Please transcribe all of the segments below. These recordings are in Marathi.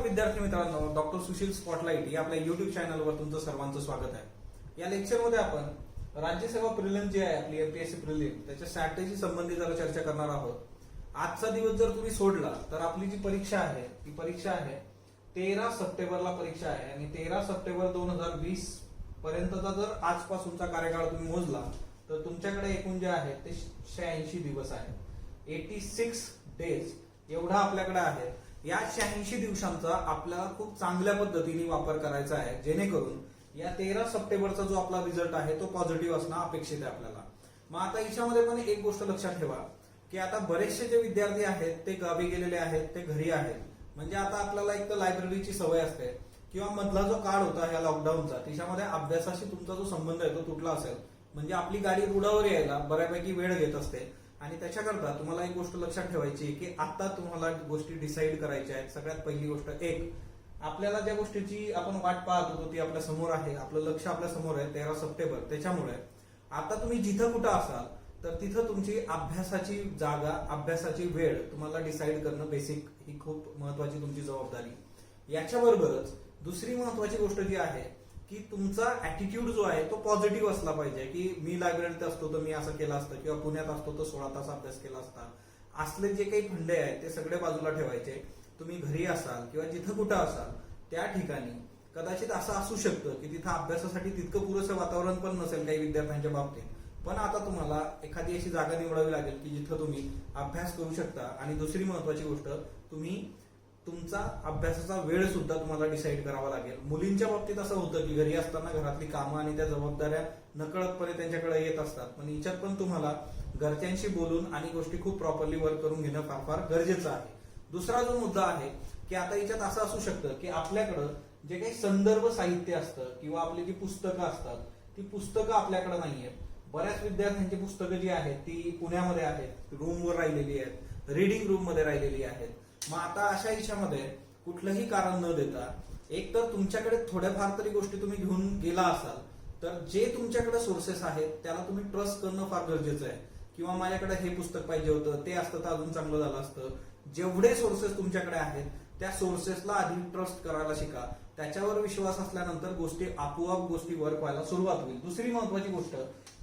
नमस्कार विद्यार्थी मित्रांनो, डॉक्टर सुशील स्पॉटलाइट या आपल्या युट्यूब चॅनलवर तुमचं सर्वांचं स्वागत आहे। या लेक्चरमध्ये आपण राज्यसेवा प्रिलिम जी आहे आपली एमपीएससी प्रिलिम त्याच्या स्ट्रॅटेजी संबंधी जरा चर्चा करणार आहोत। आजचा दिवस जर तुम्ही सोडला तर आपली जी परीक्षा आहे ती परीक्षा आहे 13 सप्टेंबरला परीक्षा आहे आणि 13 सप्टेंबर 2020 पर्यंतचा जर आजपासूनचा कार्यकाळ तुम्ही मोजला तर तुमच्याकडे एकूण जे आहे ते 86 दिवस आहे। 86 डेज एवढा आपल्याकडे आहे। या 86 दिवसांचा आपल्याला खूप चांगल्या पद्धतीने वापर करायचा आहे, जेणेकरून या 13 सप्टेंबरचा जो आपला रिझल्ट आहे तो पॉझिटिव्ह असणं अपेक्षित आहे आपल्याला। मग आता याच्यामध्ये पण एक गोष्ट लक्षात ठेवा की आता बरेचसे जे विद्यार्थी आहेत ते गावी गेलेले आहेत, ते घरी आहेत। म्हणजे आता आपल्याला एक तर लायब्ररीची सवय असते किंवा मधला जो काळ होता या लॉकडाऊनचा त्याच्यामध्ये अभ्यासाशी तुमचा जो संबंध आहे तो तुटला असेल, म्हणजे आपली गाडी रुळावर यायला बऱ्यापैकी वेळ घेत असते। आणि त्याच्याकरता तुम्हाला एक गोष्ट लक्षात ठेवायची की आता तुम्हाला गोष्टी डिसाईड करायच्या आहेत। सगळ्यात पहिली गोष्ट, एक, आपल्याला ज्या गोष्टीची आपण वाट पाहत होतो ती आपल्या समोर आहे, आपलं लक्ष आपल्या समोर आहे 13 सप्टेंबर। त्याच्यामुळे आता तुम्ही जिथं कुठं असाल तर तिथं तुमची अभ्यासाची जागा, अभ्यासाची वेळ तुम्हाला डिसाईड करणं बेसिक ही खूप महत्वाची तुमची जबाबदारी। याच्याबरोबरच दुसरी महत्वाची गोष्ट जी आहे की तुमचा ऍटिट्यूड जो आहे तो पॉझिटिव्ह असला पाहिजे की मी लायब्ररीत असतो तर मी असं केलं असतं किंवा पुण्यात असतो तर 16 तास अभ्यास केला असता। असले जे काही फंडे आहेत ते सगळे बाजूला ठेवायचे। तुम्ही घरी असाल किंवा जिथं कुठं असाल त्या ठिकाणी कदाचित असं असू शकतं की तिथं अभ्यासासाठी तितकं पुरेसं वातावरण पण नसेल काही विद्यार्थ्यांच्या बाबतीत, पण आता तुम्हाला एखादी अशी जागा निवडावी लागेल की जिथं तुम्ही अभ्यास करू शकता। आणि दुसरी महत्वाची गोष्ट, तुम्ही तुमचा अभ्यासाचा वेळ सुद्धा तुम्हाला डिसाईड करावा लागेल। मुलींच्या बाबतीत असं होतं की घरी असताना घरातली कामं आणि त्या जबाबदाऱ्या नकळतपणे त्यांच्याकडे येत असतात, पण याच्यात पण तुम्हाला घरच्यांशी बोलून आणि गोष्टी खूप प्रॉपरली वर्क करून घेणं फार फार गरजेचं आहे। दुसरा जो मुद्दा आहे की आता याच्यात असं असू शकतं की आपल्याकडं जे काही संदर्भ साहित्य असतं किंवा आपली जी पुस्तकं असतात ती पुस्तकं आपल्याकडे नाहीयेत। बऱ्याच विद्यार्थ्यांची पुस्तकं जी आहेत ती पुण्यामध्ये आहेत, रूमवर राहिलेली आहेत, रीडिंग रूम मध्ये राहिलेली आहेत। मग आता अशा याच्यामध्ये कुठलंही कारण न देता एक तर तुमच्याकडे थोड्याफार तरी गोष्टी तुम्ही घेऊन गेला असाल तर जे तुमच्याकडे सोर्सेस आहेत त्याला तुम्ही ट्रस्ट करणं फार गरजेचं आहे। किंवा माझ्याकडे हे पुस्तक पाहिजे होतं, ते असतं तर अजून चांगलं झालं असतं। जेवढे सोर्सेस तुमच्याकडे आहेत त्या सोर्सेसला आधी ट्रस्ट करायला शिका। त्याच्यावर विश्वास असल्यानंतर आपोआप गोष्टी वर्क व्हायला सुरुवात होईल। दुसरी महत्वाची गोष्ट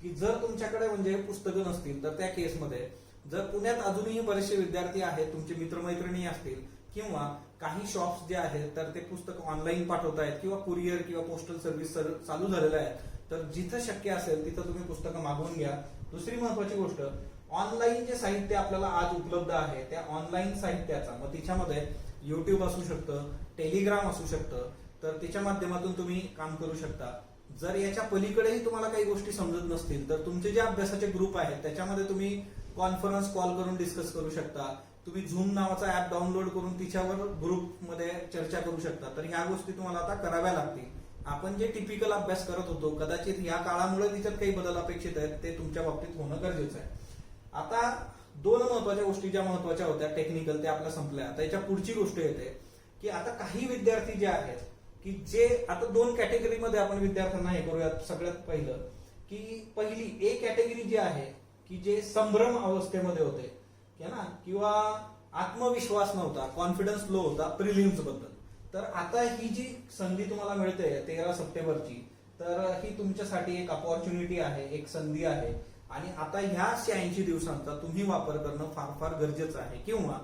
की जर तुमच्याकडे म्हणजे पुस्तकं नसतील तर त्या केसमध्ये जर पुण्यात अजूनही बरेचसे विद्यार्थी आहेत, तुमचे मित्रमैत्रिणी असतील किंवा काही शॉप्स जे आहेत तर ते पुस्तक ऑनलाईन पाठवतायत किंवा कुरिअर किंवा पोस्टल सर्व्हिस चालू झालेलं आहे, तर जिथं शक्य असेल तिथं तुम्ही पुस्तकं मागवून घ्या। दुसरी महत्वाची गोष्ट, ऑनलाईन जे साहित्य आपल्याला आज उपलब्ध आहे त्या ऑनलाईन साहित्याचा, मग तिच्यामध्ये युट्यूब असू शकतं, टेलिग्राम असू शकतं, तर त्याच्या माध्यमातून तुम्ही काम करू शकता। जर याच्या पलीकडेही तुम्हाला काही गोष्टी समजत नसतील तर तुमचे जे अभ्यासाचे ग्रुप आहेत त्याच्यामध्ये तुम्ही कॉन्फरन्स कॉल करून डिस्कस करू शकता। तुम्ही झूम नावाचा ऍप डाउनलोड करून तिच्यावर ग्रुपमध्ये चर्चा करू शकता। तर ह्या गोष्टी तुम्हाला आता कराव्या लागतील। आपण जे टिपिकल अभ्यास करत होतो कदाचित या काळामुळे तिच्यात काही बदल अपेक्षित आहेत, ते तुमच्या बाबतीत होणं गरजेचं आहे। आता दोन महत्वाच्या गोष्टी ज्या महत्वाच्या होत्या टेक्निकल त्या आपल्या संपल्या। आता याच्या पुढची गोष्ट येते की आता काही विद्यार्थी जे आहेत की जे आता दोन कॅटेगरीमध्ये आपण विद्यार्थ्यांना हे करूयात। सगळ्यात पहिलं की पहिली ए कॅटेगरी जी आहे की जे संभ्रम अवस्थेमध्ये होते ना, किंवा आत्मविश्वास नव्हता, कॉन्फिडन्स लो होता प्रिलिम्स बद्दल, तर आता ही जी संधी तुम्हाला मिळते 13 सप्टेंबरची, तर ही तुमच्यासाठी एक अपॉर्च्युनिटी आहे, एक संधी आहे। आणि आता ह्या 86 दिवसांचा तुम्ही वापर करणं फार फार गरजेचं आहे। किंवा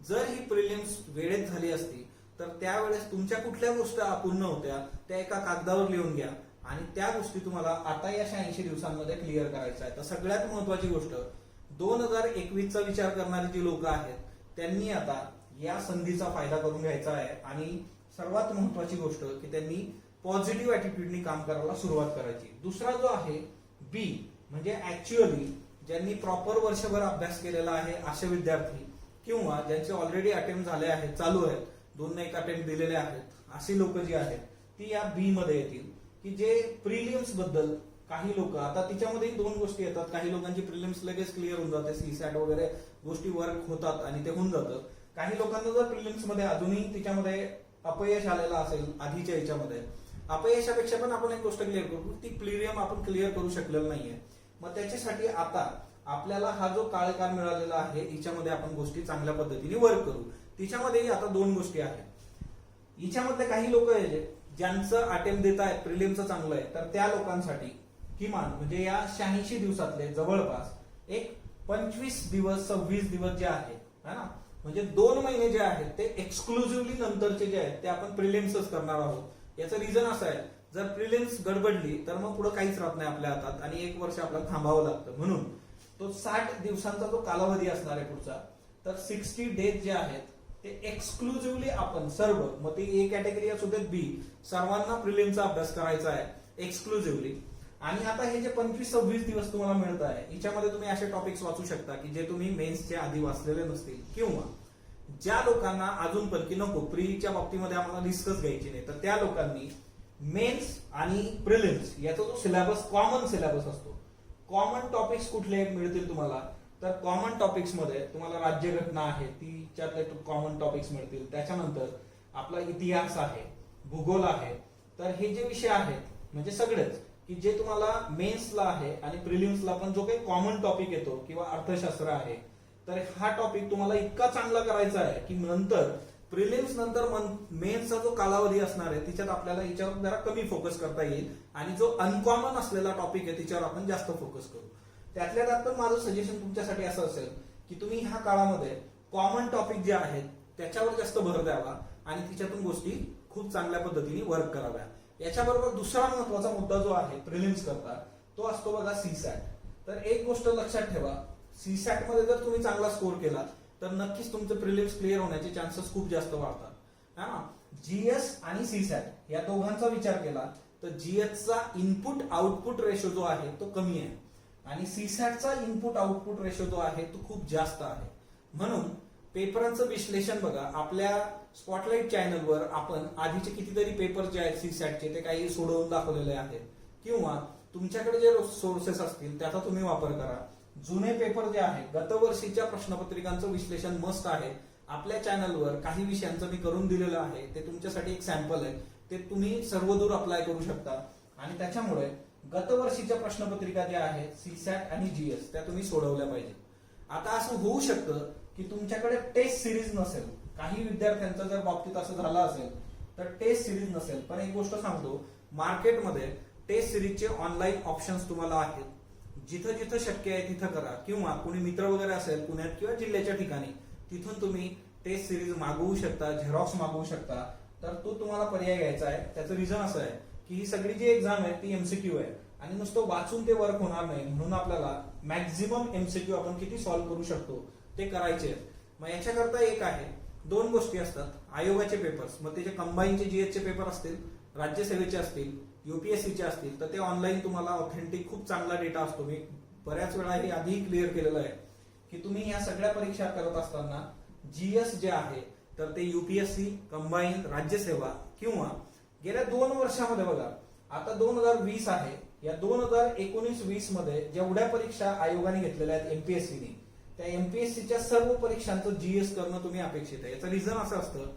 जर ही प्रिलिम्स वेळेत झाली असती तर त्यावेळेस तुमच्या कुठल्या गोष्टी अपूर्ण होत्या त्या एका कागदावर लिहून घ्या आणि त्या गोष्टी तुम्हाला आता या 86 दिवसांमध्ये क्लिअर करायच्या आहेत। तर सगळ्यात महत्वाची गोष्ट, 2021चा विचार करणारी जी लोक आहेत त्यांनी आता या संधीचा फायदा करून घ्यायचा आहे। आणि सर्वात महत्वाची गोष्ट की त्यांनी पॉझिटिव्ह ऍटिट्यूडनी काम करायला सुरुवात करायची। दुसरा जो आहे बी, म्हणजे ऍक्च्युअली ज्यांनी प्रॉपर वर्षभर अभ्यास केलेला आहे असे विद्यार्थी किंवा ज्यांचे ऑलरेडी अटेम्प्ट झाले आहेत, चालू आहेत, 2-1 अटेम्प्ट दिलेले आहेत, अशी लोक जी आहेत ती या बी मध्ये येतील। की जे प्रिलिम्स बद्दल काही लोक, आता तिच्यामध्ये दोन गोष्टी येतात, काही लोकांची प्रिलिम्स लगेच क्लिअर होऊन जाते, सीसॅट वगैरे गोष्टी वर्क होतात आणि ते होऊन जातं। काही लोकांना जर प्रिलिम्स मध्ये अजूनही तिच्यामध्ये अपयश आलेलं असेल, आधीच्या याच्यामध्ये अपयशापेक्षा पण आपण एक गोष्ट क्लिअर करू, ती प्रिलिम आपण क्लिअर करू शकलेलं नाहीये। मग त्याच्यासाठी आता आपल्याला हा जो काळकाळ मिळालेला आहे याच्यामध्ये आपण गोष्टी चांगल्या पद्धतीने वर्क करू। तिच्यामध्ये आता दोन गोष्टी आहेत। हिच्यामधले काही लोक आहे ज्यांचं अटेम्प्ट देत आहेत प्रिलिमचं चांगलं आहे, तर त्या लोकांसाठी किमान म्हणजे या 86 दिवसातले जवळपास एक 25 दिवस 26 दिवस जे आहेत है ना, म्हणजे 2 महिने जे आहेत ते एक्सक्लुझिव्हली नंतरचे जे आहेत ते आपण प्रिलिम्सच करणार आहोत. याचं रिझन असं आहे, जर प्रिलिम्स गडबडली तर मग पुढे काहीच राहत नाही आपल्या हातात आणि 1 वर्ष आपल्याला थांबावं लागतं. म्हणून तो 60 दिवसांचा जो कालावधी असणार आहे पुढचा, तर 60 डेज जे आहेत ते एक्सक्लुझिव्हली आपण सर्व, मग ती ए कॅटेगरी असू देत बी, सर्वांना प्रिलिमचा अभ्यास करायचा आहे एक्सक्लुझिव्हली. आणि आता हे जे 25-26 दिवस तुम्हाला मिळत आहे, याच्यामध्ये तुम्ही असे टॉपिक्स वाचू शकता की जे तुम्ही मेन्सच्या आधी वाचलेले नसतील, किंवा ज्या लोकांना अजून पण की नको प्रीच्या बाबतीमध्ये आम्हाला डिस्कस घ्यायची नाही, तर त्या लोकांनी मेन्स आणि प्रिलिम्स याचा जो सिलेबस कॉमन सिलेबस असतो, कॉमन टॉपिक्स कुठले मिळतील तुम्हाला, तर कॉमन टॉपिक्स मध्ये तुम्हाला राज्यघटना आहे तिच्यातले कॉमन टॉपिक्स मिळतील. त्याच्यानंतर आपला इतिहास आहे, भूगोल आहे. तर हे जे विषय आहेत म्हणजे सगळेच की जे तुम्हाला मेन्सला आहे आणि प्रिलिम्सला पण जो काही कॉमन टॉपिक येतो, किंवा अर्थशास्त्र आहे, तर हा टॉपिक तुम्हाला इतका चांगला करायचा आहे की नंतर प्रिलिम्स नंतर मेन्सचा जो कालावधी असणार आहे तिच्यात आपल्याला याच्यावर जरा कमी फोकस करता येईल आणि जो अनकॉमन असलेला टॉपिक आहे तिच्यावर आपण जास्त फोकस करू. त्यातल्या त्यात पण माझं सजेशन तुमच्यासाठी असं असेल की तुम्ही ह्या काळामध्ये कॉमन टॉपिक जे आहेत त्याच्यावर जास्त भर द्यावा आणि तिच्यातून गोष्टी खूप चांगल्या पद्धतीने वर्क कराव्या. याच्याबरोबर दुसरा महत्वाचा मुद्दा जो आहे प्रिलिम्स करता तो असतो बघा सीसॅट. तर एक गोष्ट लक्षात ठेवा, सीसॅट मध्ये जर तुम्ही चांगला स्कोर केला तर नक्कीच तुमचे प्रिलिम्स क्लिअर होण्याचे चान्सेस खूप जास्त वाढतात. हा, जीएस आणि सीसॅट या दोघांचा विचार केला तर जीएसचा इनपुट आउटपुट रेशो जो आहे तो कमी आहे आणि सीसॅटचा इनपुट आउटपुट रेशो जो आहे तो खूप जास्त आहे. म्हणून पेपरांचं विश्लेषण बघा, आपल्या स्पॉटलाइट चॅनलवर आपण आधीचे कितीतरी पेपर जे आहेत सीसॅटचे ते काही सोडवून दाखवलेले आहेत, किंवा तुमच्याकडे जे सोर्सेस असतील त्याचा तुम्ही वापर करा. जुने पेपर जे आहेत गतवर्षीच्या प्रश्नपत्रिकांचं विश्लेषण मस्त आहे. आपल्या चॅनलवर काही विषयांचं मी करून दिलेलं आहे, ते तुमच्यासाठी एक सॅम्पल आहे, ते तुम्ही सर्वदूर अप्लाय करू शकता. आणि त्याच्यामुळे गतवर्षीच्या प्रश्नपत्रिका ज्या आहेत सीसॅट आणि जीएस त्या तुम्ही सोडवल्या पाहिजे. आता असं होऊ शकतं की तुमच्याकडे टेस्ट सिरीज नसेल, काही विद्यार्थ्यांचं जर बाबतीत असं झालं असेल तर टेस्ट सिरीज नसेल, पण एक गोष्ट सांगतो, मार्केटमध्ये टेस्ट सिरीजचे ऑनलाईन ऑप्शन्स तुम्हाला आहेत. जिथं जिथं शक्य आहे तिथं करा, किंवा कोणी मित्र वगैरे असेल पुण्यात किंवा जिल्ह्याच्या ठिकाणी तिथून तुम्ही टेस्ट सिरीज मागवू शकता, झेरॉक्स मागवू शकता. तर तो तुम्हाला पर्याय घ्यायचा आहे. त्याचं रिझन असं आहे की ही सगळी जी एक्झाम आहे ती एमसीक्यू आहे आणि नुसतं वाचून ते वर्क होणार नाही, म्हणून आपल्याला मॅक्झिमम एमसीक्यू आपण किती सॉल्व्ह करू शकतो ते करायचे आहेत. मग याच्याकरता एक आहे, 2 गोष्टी असतात, आयोगाचे पेपर्स, मग त्याचे कंबाईनचे जीएसचे पेपर असतील, राज्यसेवेचे असतील, युपीएससीचे असतील, तर ते ऑनलाईन तुम्हाला ऑथेंटिक खूप चांगला डेटा असतो. मी बऱ्याच वेळा हे आधी क्लिअर केलेलं आहे की तुम्ही या सगळ्या परीक्षा करत असताना जीएस जे आहे तर ते युपीएससी, कंबाईन, राज्यसेवा, किंवा गेल्या 2 वर्षामध्ये बघा, आता 2020 आहे, या 2019-20 मध्ये जेवढ्या परीक्षा आयोगाने घेतलेल्या आहेत एमपीएससीने, त्या एमपीएससीच्या सर्व परीक्षांचं जीएस करणं तुम्ही अपेक्षित आहे. याचं रिझन असं असतं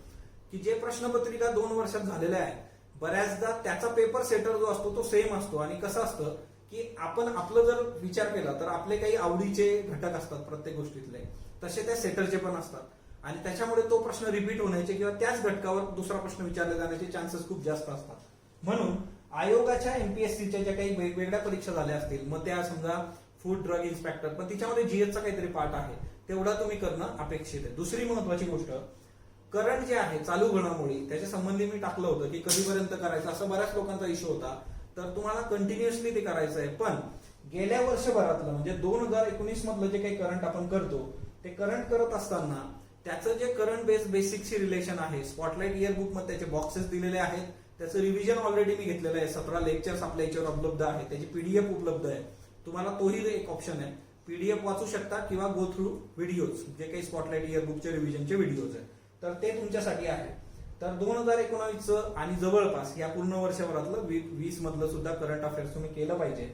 की जे प्रश्नपत्रिका 2 वर्षात झालेल्या आहे बऱ्याचदा त्याचा पेपर सेटर जो असतो तो सेम असतो. आणि कसं असतं की आपण आपलं जर विचार केला तर आपले काही आवडीचे घटक असतात प्रत्येक गोष्टीतले, तसे त्या सेटरचे पण असतात आणि त्याच्यामुळे तो प्रश्न रिपीट होण्याचे किंवा त्याच घटकावर दुसरा प्रश्न विचारले जाण्याचे चान्सेस खूप जास्त असतात. म्हणून आयोगाच्या एमपीएससीच्या ज्या काही वेगवेगळ्या परीक्षा झाल्या असतील, मग त्या समजा फूड ड्रग इन्स्पेक्टर, पण तिच्यामध्ये जीएसचा काहीतरी पार्ट आहे, तेवढा तुम्ही करणं अपेक्षित आहे. दुसरी महत्वाची गोष्ट, करंट जे आहे चालू घडामोडी त्याच्या संबंधी मी टाकलं होतं की कधीपर्यंत करायचं, असं बऱ्याच लोकांचा इश्यू होता. तर तुम्हाला कंटिन्युअसली ते करायचं आहे, पण गेल्या वर्षभरातलं म्हणजे 2019 मधलं जे काही करंट आपण करतो ते करंट करत असताना त्याचं जे करंट बेसिकशी रिलेशन आहे, स्पॉटलाइट इयरबुक मध्ये त्याचे बॉक्सेस दिलेले आहेत, त्याचं रिव्हिजन ऑलरेडी मी घेतलेलं आहे, 17 लेक्चर्स आपल्या याच्यावर उपलब्ध आहे, त्याची पीडीएफ उपलब्ध आहे. तुम्हाला तोही एक ऑप्शन आहे, पीडीएफ वाचू शकता किंवा गो थ्रू व्हिडिओज, जे काही स्पॉटलाइट इयरबुकचे रिव्हिजनचे व्हिडिओज आहेत, तर ते तुमच्यासाठी आहे. तर 2019चं आणि जवळपास या पूर्ण वर्षभरातलं 20 मधलं सुद्धा करंट अफेअर्स तुम्ही केलं पाहिजे.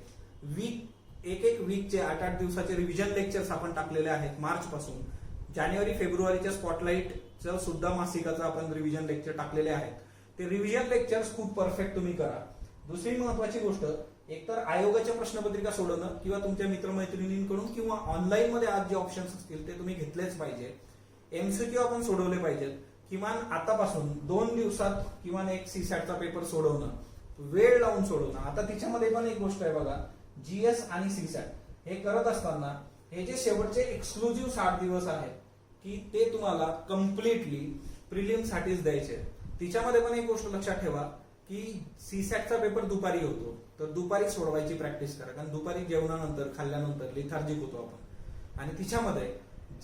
एक वीकचे 8-8 दिवसाचे रिव्हिजन लेक्चर्स आपण टाकलेले आहेत मार्च पासून. जानेवारी-फेब्रुवारीच्या स्पॉटलाइटचं सुद्धा मासिकाचं आपण रिव्हिजन लेक्चर टाकलेले आहेत. ते रिव्हिजन लेक्चर्स खूप परफेक्ट तुम्ही करा. दुसरी महत्वाची गोष्ट, एकतर आयोगाच्या प्रश्नपत्रिका सोडवणं किंवा तुमच्या मित्रमैत्रिणींकडून किंवा ऑनलाईन मध्ये आज जे ऑप्शन्स असतील ते तुम्ही घेतलेच पाहिजे. एमसीक्यू आपण सोडवले पाहिजेत, किमान आतापासून 2 दिवसात किमान एक सीसॅटचा पेपर सोडवणं, वेळ लावून सोडवणं. आता तिच्यामध्ये पण एक गोष्ट आहे बघा, जीएस आणि सीसॅट हे करत असताना हे जे शेवटचे एक्सक्लुझिव्ह 60 दिवस आहेत की ते तुम्हाला कम्प्लिटली प्रिलिम साठीच द्यायचे. तिच्यामध्ये पण एक गोष्ट लक्षात ठेवा की सीसॅटचा पेपर दुपारी होतो, तर दुपारी सोडवायची प्रॅक्टिस करा, कारण दुपारी जेवणानंतर खाल्ल्यानंतर लिथार्जिक होतो आपण. आणि तिच्यामध्ये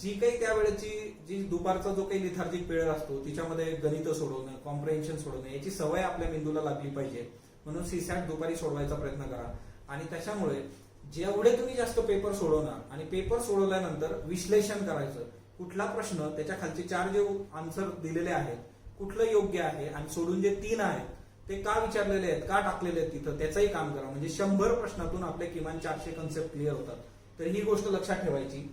जी काही त्यावेळेची जी दुपारचा जो काही लिथार्जिक पिरियड असतो तिच्यामध्ये गणित सोडवणं, कॉम्प्रिहेन्शन सोडवणं याची सवय आपल्या मेंदूला लागली पाहिजे. म्हणून सीसॅट दुपारी सोडवायचा प्रयत्न करा. आणि त्याच्यामुळे जेवढे तुम्ही जास्त पेपर सोडवणार आणि पेपर सोडवल्यानंतर विश्लेषण करायचं, कुठला प्रश्न त्याच्या खालचे 4 जे आन्सर दिलेले आहेत कुठलं योग्य आहे आणि सोडून जे 3 आहेत ते का विचारलेले आहेत, का टाकलेले आहेत तिथं, त्याचंही काम करा. म्हणजे 100 प्रश्नातून आपले किमान 400 कन्सेप्ट क्लिअर होतात. तर ही गोष्ट लक्षात ठेवायची.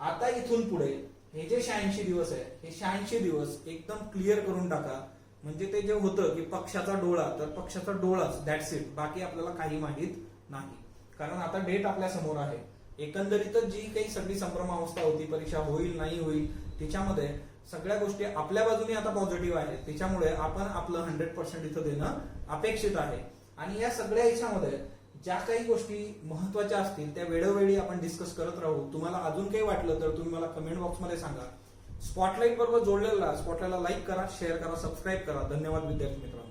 आता इथून पुढे हे जे 86 दिवस आहे हे 86 दिवस एकदम क्लिअर करून टाका. म्हणजे ते जे होतं की पक्षाचा डोळा, तर पक्षाचा डोळाच, दॅट्स इट, बाकी आपल्याला काही माहित नाही. कारण आता डेट आपल्या समोर आहे. एकंदरीतच जी काही सगळी संभ्रम अवस्था होती, परीक्षा होईल नाही होईल, तिच्यामध्ये सगळ्या गोष्टी आपल्या बाजूने आता पॉझिटिव्ह आहेत. त्याच्यामुळे आपण आपलं 100% इथं देणं अपेक्षित आहे. आणि या सगळ्या याच्यामध्ये ज्या काही गोष्टी महत्वाच्या असतील त्या वेळोवेळी आपण डिस्कस करत राहू. तुम्हाला अजून काही वाटलं तर तुम्ही मला कमेंट बॉक्समध्ये सांगा. स्पॉटलाइट बरोबर जोडलेला स्पॉटलाइटला लाईक करा, शेअर करा, सबस्क्राईब करा. धन्यवाद विद्यार्थी मित्रांनो.